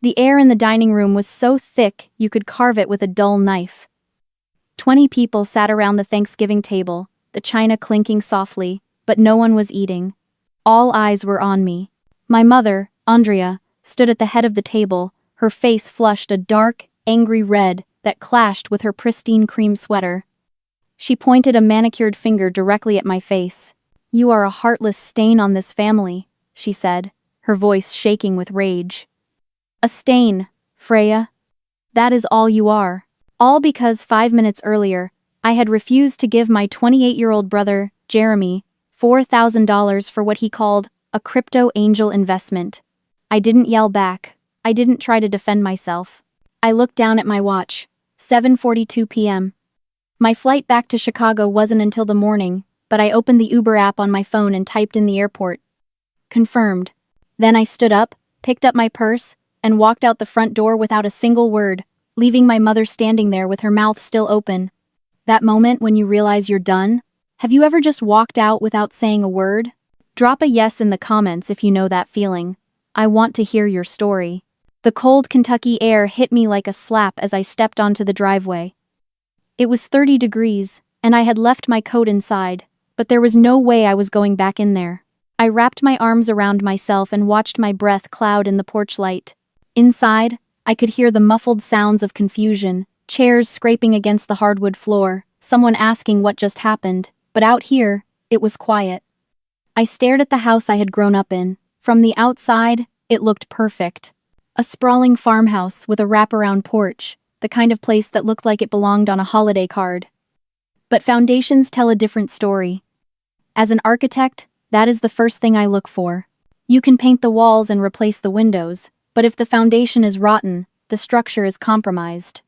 The air in the dining room was so thick you could carve it with a dull knife. 20 people sat around the Thanksgiving table, the china clinking softly, but no one was eating. All eyes were on me. My mother, Andrea, stood at the head of the table, her face flushed a dark, angry red that clashed with her pristine cream sweater. She pointed a manicured finger directly at my face. "You are a heartless stain on this family," she said, her voice shaking with rage. "A stain, Freya. That is all you are. All because 5 minutes earlier, I had refused to give my 28-year-old brother, Jeremy, $4,000 for what he called a crypto angel investment. I didn't yell back. I didn't try to defend myself. I looked down at my watch. 7:42 p.m. My flight back to Chicago wasn't until the morning, but I opened the Uber app on my phone and typed in the airport. Confirmed. Then I stood up, picked up my purse, and walked out the front door without a single word, leaving my mother standing there with her mouth still open. That moment when you realize you're done? Have you ever just walked out without saying a word? Drop a yes in the comments if you know that feeling. I want to hear your story. The cold Kentucky air hit me like a slap as I stepped onto the driveway. It was 30 degrees, and I had left my coat inside, but there was no way I was going back in there. I wrapped my arms around myself and watched my breath cloud in the porch light. Inside, I could hear the muffled sounds of confusion, chairs scraping against the hardwood floor, someone asking what just happened, but out here, it was quiet. I stared at the house I had grown up in. From the outside, it looked perfect. A sprawling farmhouse with a wraparound porch, the kind of place that looked like it belonged on a holiday card. But foundations tell a different story. As an architect, that is the first thing I look for. You can paint the walls and replace the windows, but if the foundation is rotten, the structure is compromised.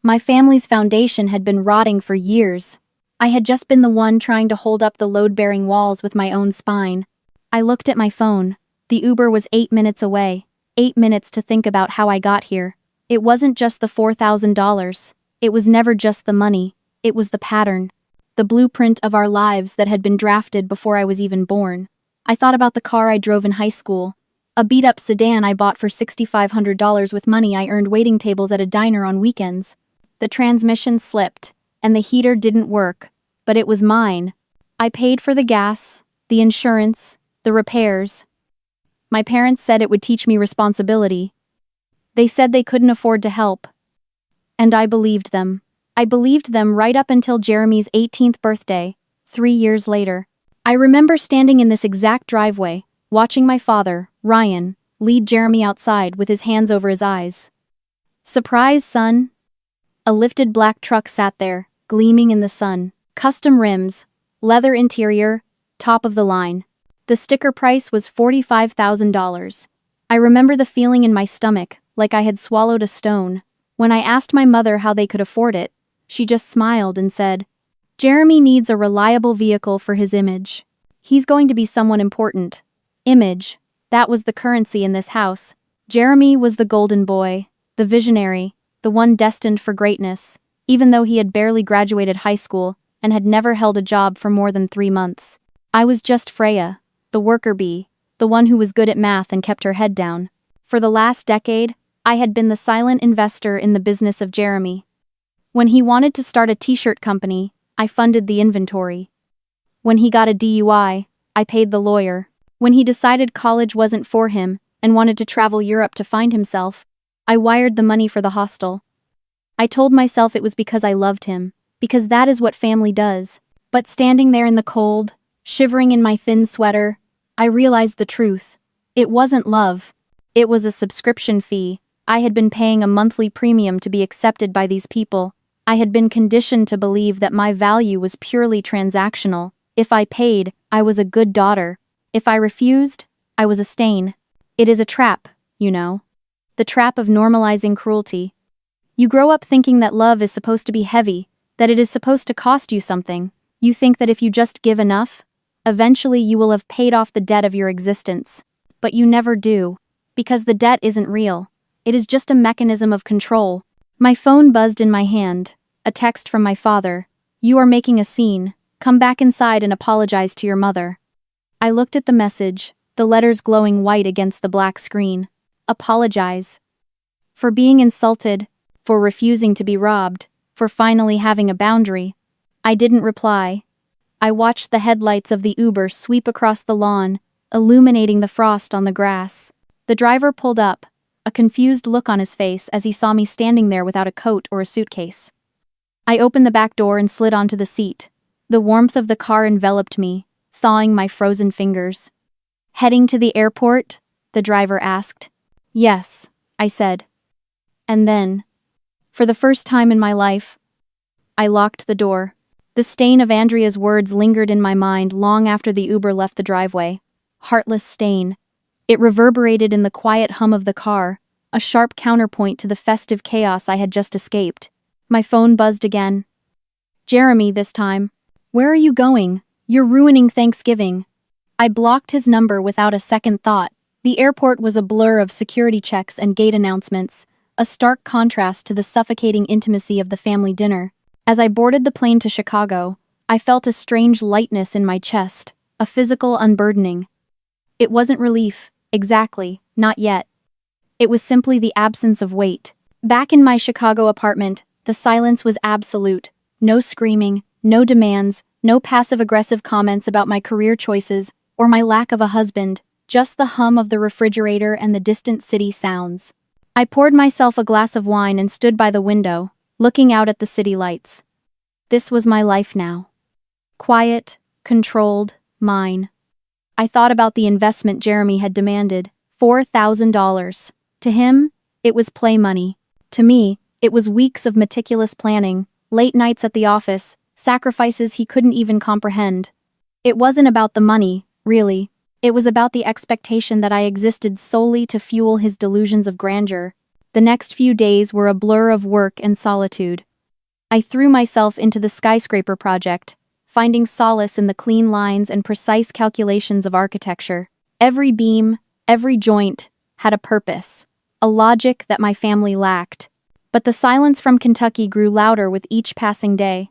My family's foundation had been rotting for years. I had just been the one trying to hold up the load-bearing walls with my own spine. I looked at my phone. The Uber was 8 minutes away. 8 minutes to think about how I got here. It wasn't just the $4,000. It was never just the money. It was the pattern. The blueprint of our lives that had been drafted before I was even born. I thought about the car I drove in high school. A beat-up sedan I bought for $6,500 with money I earned waiting tables at a diner on weekends. The transmission slipped, and the heater didn't work, but it was mine. I paid for the gas, the insurance, the repairs. My parents said it would teach me responsibility. They said they couldn't afford to help. And I believed them. I believed them right up until Jeremy's 18th birthday, 3 years later. I remember standing in this exact driveway, watching my father, Ryan, lead Jeremy outside with his hands over his eyes. "Surprise, son." A lifted black truck sat there, gleaming in the sun. Custom rims, leather interior, top of the line. The sticker price was $45,000. I remember the feeling in my stomach, like I had swallowed a stone. When I asked my mother how they could afford it, she just smiled and said, "Jeremy needs a reliable vehicle for his image. He's going to be someone important." Image. That was the currency in this house. Jeremy was the golden boy, the visionary, the one destined for greatness, even though he had barely graduated high school and had never held a job for more than 3 months. I was just Freya, the worker bee, the one who was good at math and kept her head down. For the last decade, I had been the silent investor in the business of Jeremy. When he wanted to start a t-shirt company, I funded the inventory. When he got a DUI, I paid the lawyer. When he decided college wasn't for him and wanted to travel Europe to find himself, I wired the money for the hostel. I told myself it was because I loved him, because that is what family does. But standing there in the cold, shivering in my thin sweater, I realized the truth. It wasn't love. It was a subscription fee. I had been paying a monthly premium to be accepted by these people. I had been conditioned to believe that my value was purely transactional. If I paid, I was a good daughter. If I refused, I was a stain. It is a trap, you know. The trap of normalizing cruelty. You grow up thinking that love is supposed to be heavy, that it is supposed to cost you something. You think that if you just give enough, eventually you will have paid off the debt of your existence. But you never do, because the debt isn't real. It is just a mechanism of control. My phone buzzed in my hand. A text from my father. "You are making a scene. Come back inside and apologize to your mother." I looked at the message, the letters glowing white against the black screen. Apologize. For being insulted, for refusing to be robbed, for finally having a boundary. I didn't reply. I watched the headlights of the Uber sweep across the lawn, illuminating the frost on the grass. The driver pulled up, a confused look on his face as he saw me standing there without a coat or a suitcase. I opened the back door and slid onto the seat. The warmth of the car enveloped me, thawing my frozen fingers. "Heading to the airport?" the driver asked. "Yes," I said. And then, for the first time in my life, I locked the door. The stain of Andrea's words lingered in my mind long after the Uber left the driveway. Heartless stain. It reverberated in the quiet hum of the car, a sharp counterpoint to the festive chaos I had just escaped. My phone buzzed again. Jeremy this time. "Where are you going? You're ruining Thanksgiving." I blocked his number without a second thought. The airport was a blur of security checks and gate announcements, a stark contrast to the suffocating intimacy of the family dinner. As I boarded the plane to Chicago, I felt a strange lightness in my chest, a physical unburdening. It wasn't relief, exactly, not yet. It was simply the absence of weight. Back in my Chicago apartment, the silence was absolute. No screaming, no demands, no passive-aggressive comments about my career choices or my lack of a husband, just the hum of the refrigerator and the distant city sounds. I poured myself a glass of wine and stood by the window, looking out at the city lights. This was my life now. Quiet, controlled, mine. I thought about the investment Jeremy had demanded, $4,000. To him, it was play money. To me, it was weeks of meticulous planning, late nights at the office, sacrifices he couldn't even comprehend. It wasn't about the money, really. It was about the expectation that I existed solely to fuel his delusions of grandeur. The next few days were a blur of work and solitude. I threw myself into the skyscraper project, finding solace in the clean lines and precise calculations of architecture. Every beam, every joint, had a purpose, a logic that my family lacked. But the silence from Kentucky grew louder with each passing day.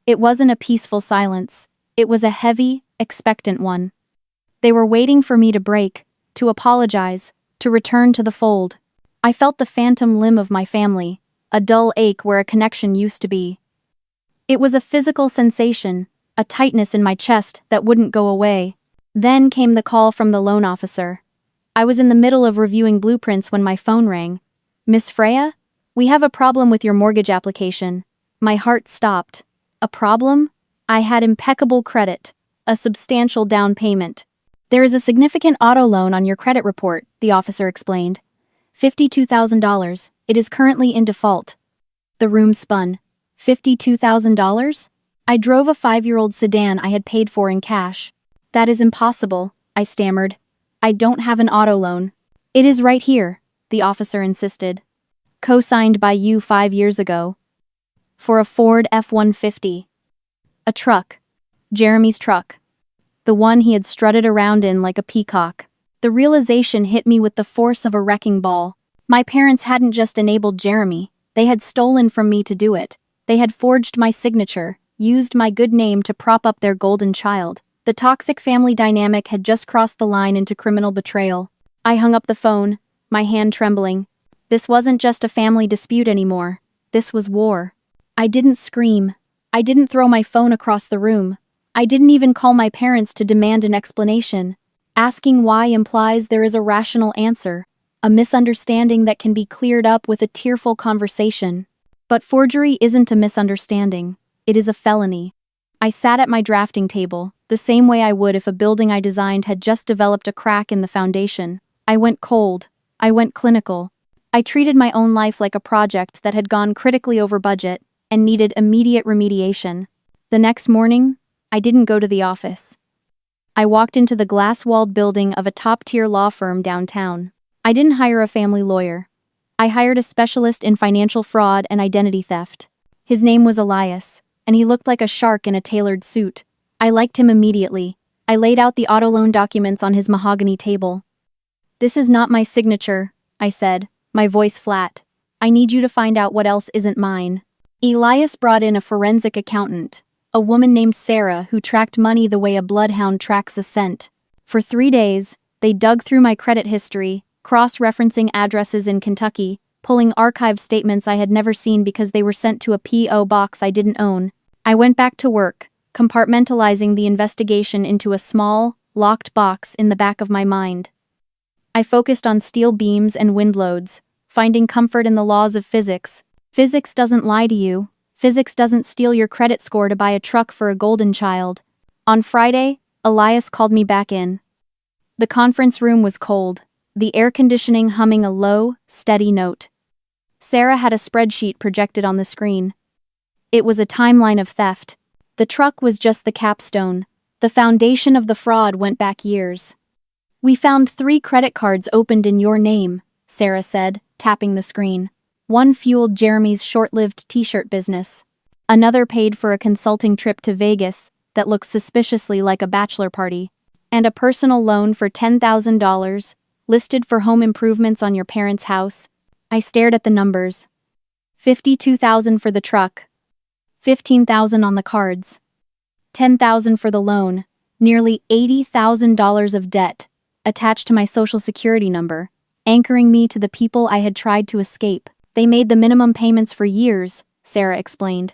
It wasn't a peaceful silence. It was a heavy, expectant one. They were waiting for me to break, to apologize, to return to the fold. I felt the phantom limb of my family, a dull ache where a connection used to be. It was a physical sensation, a tightness in my chest that wouldn't go away. Then came the call from the loan officer. I was in the middle of reviewing blueprints when my phone rang. "Miss Freya? We have a problem with your mortgage application." My heart stopped. A problem? I had impeccable credit, a substantial down payment. "There is a significant auto loan on your credit report," the officer explained. $52,000. It is currently in default. The room spun. $52,000? I drove a 5-year-old sedan I had paid for in cash. "That is impossible," I stammered. "I don't have an auto loan." "It is right here," the officer insisted. "Co-signed by you 5 years ago. For a Ford F-150. A truck. Jeremy's truck. The one he had strutted around in like a peacock. The realization hit me with the force of a wrecking ball. My parents hadn't just enabled Jeremy, they had stolen from me to do it. They had forged my signature, used my good name to prop up their golden child. The toxic family dynamic had just crossed the line into criminal betrayal. I hung up the phone, my hand trembling. This wasn't just a family dispute anymore. This was war. I didn't scream. I didn't throw my phone across the room. I didn't even call my parents to demand an explanation. Asking why implies there is a rational answer, a misunderstanding that can be cleared up with a tearful conversation. But forgery isn't a misunderstanding. It is a felony. I sat at my drafting table, the same way I would if a building I designed had just developed a crack in the foundation. I went cold. I went clinical. I treated my own life like a project that had gone critically over budget and needed immediate remediation. The next morning, I didn't go to the office. I walked into the glass-walled building of a top-tier law firm downtown. I didn't hire a family lawyer. I hired a specialist in financial fraud and identity theft. His name was Elias, and he looked like a shark in a tailored suit. I liked him immediately. I laid out the auto loan documents on his mahogany table. "This is not my signature," I said, my voice flat. "I need you to find out what else isn't mine." Elias brought in a forensic accountant, a woman named Sarah who tracked money the way a bloodhound tracks a scent. For 3 days, they dug through my credit history, cross-referencing addresses in Kentucky, pulling archived statements I had never seen because they were sent to a P.O. box I didn't own. I went back to work, compartmentalizing the investigation into a small, locked box in the back of my mind. I focused on steel beams and wind loads, finding comfort in the laws of physics. Physics doesn't lie to you. Physics doesn't steal your credit score to buy a truck for a golden child. On Friday, Elias called me back in. The conference room was cold, the air conditioning humming a low, steady note. Sarah had a spreadsheet projected on the screen. It was a timeline of theft. The truck was just the capstone. The foundation of the fraud went back years. "We found 3 credit cards opened in your name," Sarah said, tapping the screen. One fueled Jeremy's short-lived t-shirt business. Another paid for a consulting trip to Vegas that looked suspiciously like a bachelor party. And a personal loan for $10,000, listed for home improvements on your parents' house. I stared at the numbers. $52,000 for the truck. $15,000 on the cards. $10,000 for the loan. Nearly $80,000 of debt, attached to my social security number, anchoring me to the people I had tried to escape. "They made the minimum payments for years," Sarah explained.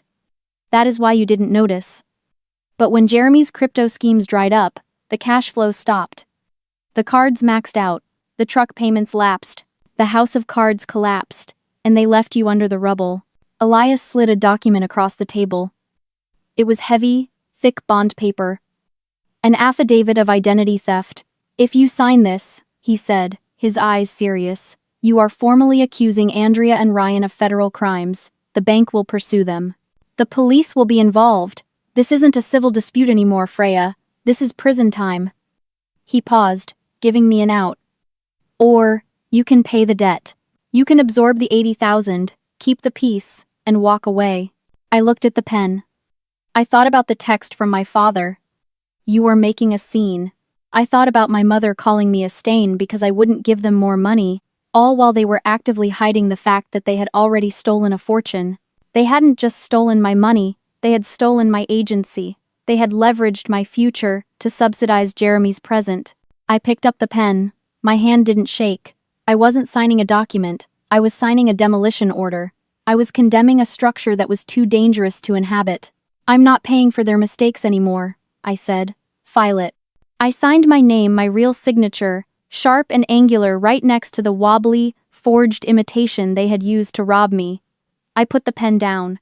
"That is why you didn't notice." But when Jeremy's crypto schemes dried up, the cash flow stopped. The cards maxed out, the truck payments lapsed, the house of cards collapsed, and they left you under the rubble. Elias slid a document across the table. It was heavy, thick bond paper. An affidavit of identity theft. "If you sign this," he said, his eyes serious, "you are formally accusing Andrea and Ryan of federal crimes. The bank will pursue them. The police will be involved. This isn't a civil dispute anymore, Freya. This is prison time." He paused, giving me an out. "Or, you can pay the debt. You can absorb the $80,000, keep the peace, and walk away." I looked at the pen. I thought about the text from my father. "You are making a scene." I thought about my mother calling me a stain because I wouldn't give them more money, all while they were actively hiding the fact that they had already stolen a fortune. They hadn't just stolen my money, they had stolen my agency. They had leveraged my future to subsidize Jeremy's present. I picked up the pen. My hand didn't shake. I wasn't signing a document, I was signing a demolition order. I was condemning a structure that was too dangerous to inhabit. "I'm not paying for their mistakes anymore," I said. "File it." I signed my name, my real signature, sharp and angular, right next to the wobbly, forged imitation they had used to rob me. I put the pen down.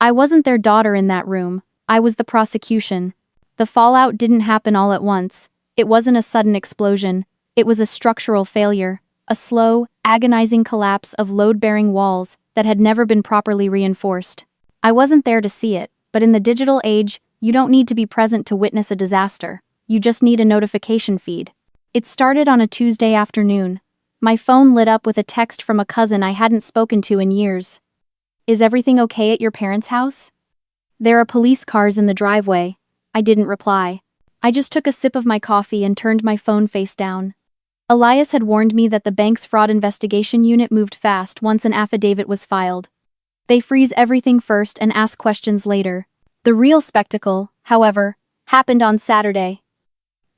I wasn't their daughter in that room, I was the prosecution. The fallout didn't happen all at once. It wasn't a sudden explosion. It was a structural failure, a slow, agonizing collapse of load-bearing walls that had never been properly reinforced. I wasn't there to see it, but in the digital age, you don't need to be present to witness a disaster. You just need a notification feed. It started on a Tuesday afternoon. My phone lit up with a text from a cousin I hadn't spoken to in years. "Is everything okay at your parents' house? There are police cars in the driveway." I didn't reply. I just took a sip of my coffee and turned my phone face down. Elias had warned me that the bank's fraud investigation unit moved fast once an affidavit was filed. They freeze everything first and ask questions later. The real spectacle, however, happened on Saturday.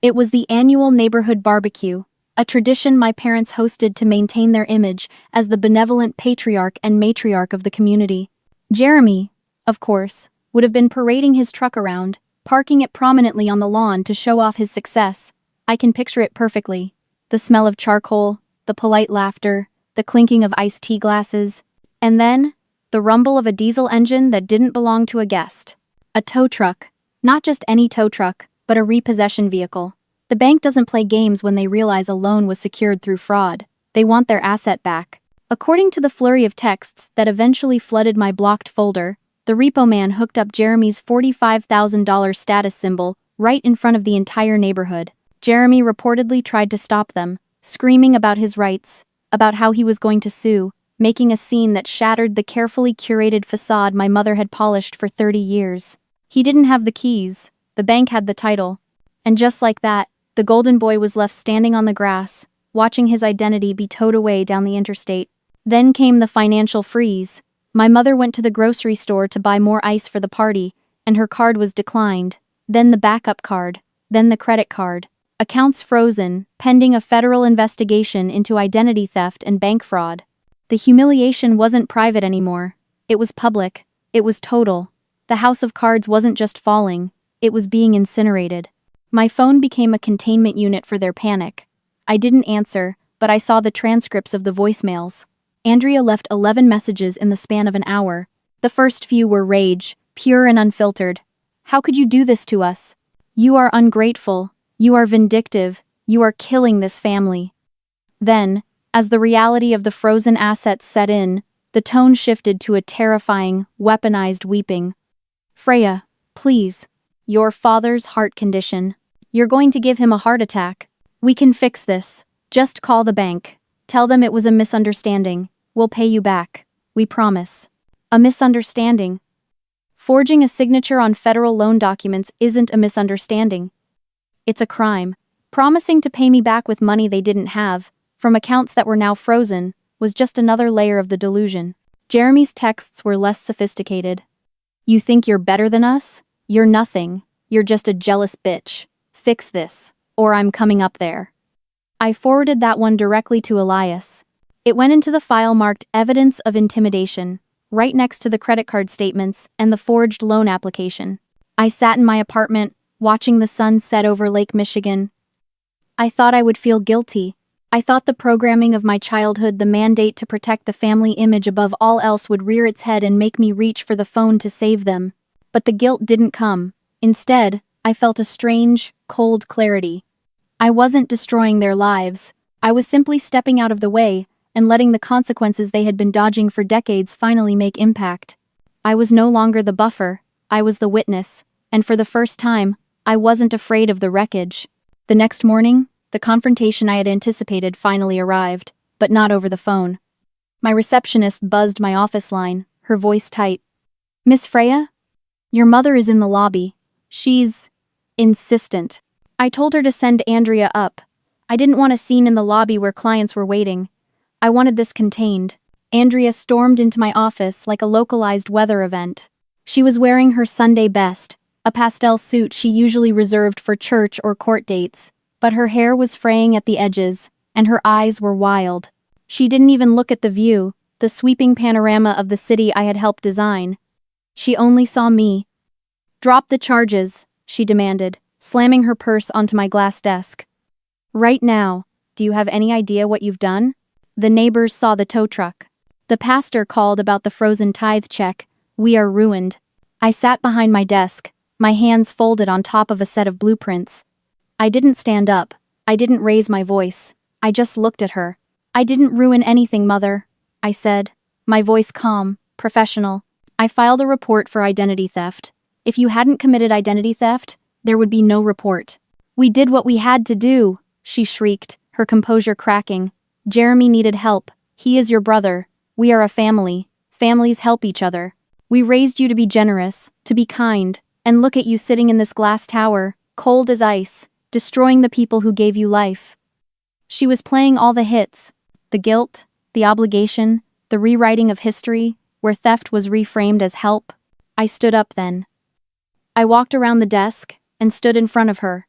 It was the annual neighborhood barbecue, a tradition my parents hosted to maintain their image as the benevolent patriarch and matriarch of the community. Jeremy, of course, would have been parading his truck around, parking it prominently on the lawn to show off his success. I can picture it perfectly. The smell of charcoal, the polite laughter, the clinking of iced tea glasses, and then, the rumble of a diesel engine that didn't belong to a guest. A tow truck. Not just any tow truck, but a repossession vehicle. The bank doesn't play games when they realize a loan was secured through fraud. They want their asset back. According to the flurry of texts that eventually flooded my blocked folder, the repo man hooked up Jeremy's $45,000 status symbol right in front of the entire neighborhood. Jeremy reportedly tried to stop them, screaming about his rights, about how he was going to sue, making a scene that shattered the carefully curated facade my mother had polished for 30 years. He didn't have the keys, the bank had the title. And just like that, the golden boy was left standing on the grass, watching his identity be towed away down the interstate. Then came the financial freeze. My mother went to the grocery store to buy more ice for the party, and her card was declined. Then the backup card, then the credit card. Accounts frozen, pending a federal investigation into identity theft and bank fraud. The humiliation wasn't private anymore. It was public. It was total. The house of cards wasn't just falling, it was being incinerated. My phone became a containment unit for their panic. I didn't answer, but I saw the transcripts of the voicemails. Andrea left 11 messages in the span of an hour. The first few were rage, pure and unfiltered. How could you do this to us? You are ungrateful. You are vindictive. You are killing this family. Then, as the reality of the frozen assets set in, the tone shifted to a terrifying, weaponized weeping. Freya, please. Your father's heart condition. You're going to give him a heart attack. We can fix this. Just call the bank. Tell them it was a misunderstanding. We'll pay you back. We promise. A misunderstanding. Forging a signature on federal loan documents isn't a misunderstanding. It's a crime. Promising to pay me back with money they didn't have, from accounts that were now frozen, was just another layer of the delusion. Jeremy's texts were less sophisticated. You think you're better than us? You're nothing. You're just a jealous bitch. Fix this, or I'm coming up there. I forwarded that one directly to Elias. It went into the file marked evidence of intimidation, right next to the credit card statements and the forged loan application. I sat in my apartment, watching the sun set over Lake Michigan. I thought I would feel guilty. I thought the programming of my childhood, the mandate to protect the family image above all else, would rear its head and make me reach for the phone to save them. But the guilt didn't come. Instead, I felt a strange, cold clarity. I wasn't destroying their lives. I was simply stepping out of the way and letting the consequences they had been dodging for decades finally make impact. I was no longer the buffer, I was the witness, and for the first time, I wasn't afraid of the wreckage. The next morning, the confrontation I had anticipated finally arrived, but not over the phone. My receptionist buzzed my office line, her voice tight. Miss Freya? Your mother is in the lobby. She's insistent. I told her to send Andrea up. I didn't want a scene in the lobby where clients were waiting. I wanted this contained. Andrea stormed into my office like a localized weather event. She was wearing her Sunday best, a pastel suit she usually reserved for church or court dates, but her hair was fraying at the edges, and her eyes were wild. She didn't even look at the view, the sweeping panorama of the city I had helped design. She only saw me. Drop the charges, she demanded, slamming her purse onto my glass desk. Right now, do you have any idea what you've done? The neighbors saw the tow truck. The pastor called about the frozen tithe check. We are ruined. I sat behind my desk, my hands folded on top of a set of blueprints. I didn't stand up. I didn't raise my voice. I just looked at her. I didn't ruin anything, Mother, I said, my voice calm, professional. I filed a report for identity theft. If you hadn't committed identity theft, there would be no report. We did what we had to do, she shrieked, her composure cracking. Jeremy needed help. He is your brother. We are a family. Families help each other. We raised you to be generous, to be kind, and look at you sitting in this glass tower, cold as ice, destroying the people who gave you life. She was playing all the hits. The guilt, the obligation, the rewriting of history, where theft was reframed as help. I stood up then. I walked around the desk and stood in front of her.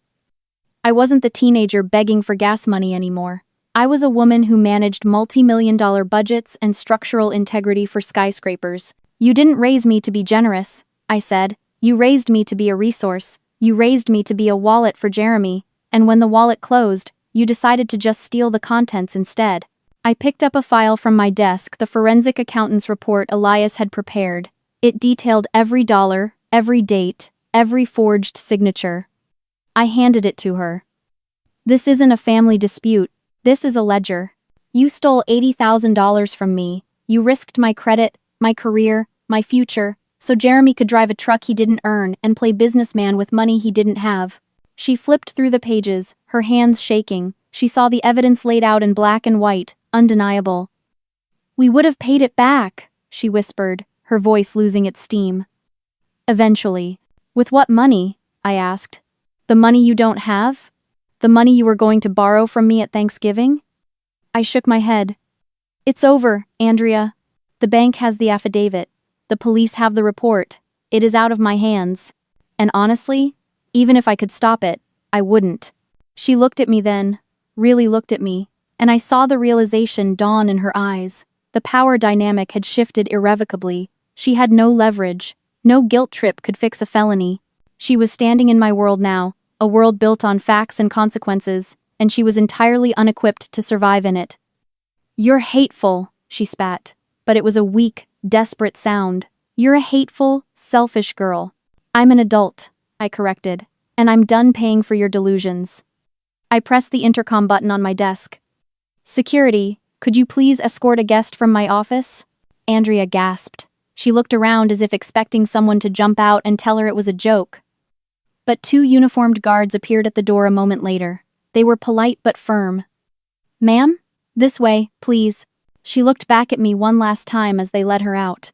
I wasn't the teenager begging for gas money anymore. I was a woman who managed multi-million-dollar budgets and structural integrity for skyscrapers. You didn't raise me to be generous, I said. You raised me to be a resource. You raised me to be a wallet for Jeremy, and when the wallet closed, you decided to just steal the contents instead. I picked up a file from my desk, the forensic accountant's report Elias had prepared. It detailed every dollar, every date, every forged signature. I handed it to her. This isn't a family dispute. This is a ledger. You stole $80,000 from me. You risked my credit, my career, my future, so Jeremy could drive a truck he didn't earn and play businessman with money he didn't have. She flipped through the pages, her hands shaking. She saw the evidence laid out in black and white, undeniable. We would have paid it back, she whispered, her voice losing its steam. Eventually. With what money? I asked. The money you don't have? The money you were going to borrow from me at Thanksgiving? I shook my head. It's over, Andrea. The bank has the affidavit. The police have the report. It is out of my hands. And honestly, even if I could stop it, I wouldn't. She looked at me then, really looked at me, and I saw the realization dawn in her eyes. The power dynamic had shifted irrevocably. She had no leverage. No guilt trip could fix a felony. She was standing in my world now, a world built on facts and consequences, and she was entirely unequipped to survive in it. "You're hateful," she spat. But it was a weak, desperate sound. "You're a hateful, selfish girl." "I'm an adult," I corrected, "and I'm done paying for your delusions." I pressed the intercom button on my desk. "Security, could you please escort a guest from my office?" Andrea gasped. She looked around as if expecting someone to jump out and tell her it was a joke. But 2 uniformed guards appeared at the door a moment later. They were polite but firm. "Ma'am? This way, please." She looked back at me one last time as they led her out.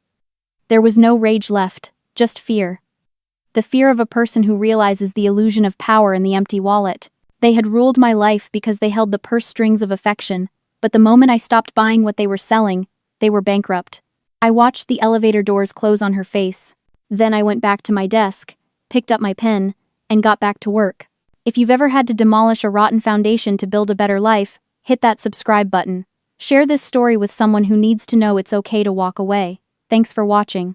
There was no rage left, just fear. The fear of a person who realizes the illusion of power in the empty wallet. They had ruled my life because they held the purse strings of affection, but the moment I stopped buying what they were selling, they were bankrupt. I watched the elevator doors close on her face. Then I went back to my desk, picked up my pen, and got back to work. If you've ever had to demolish a rotten foundation to build a better life, hit that subscribe button. Share this story with someone who needs to know it's okay to walk away. Thanks for watching.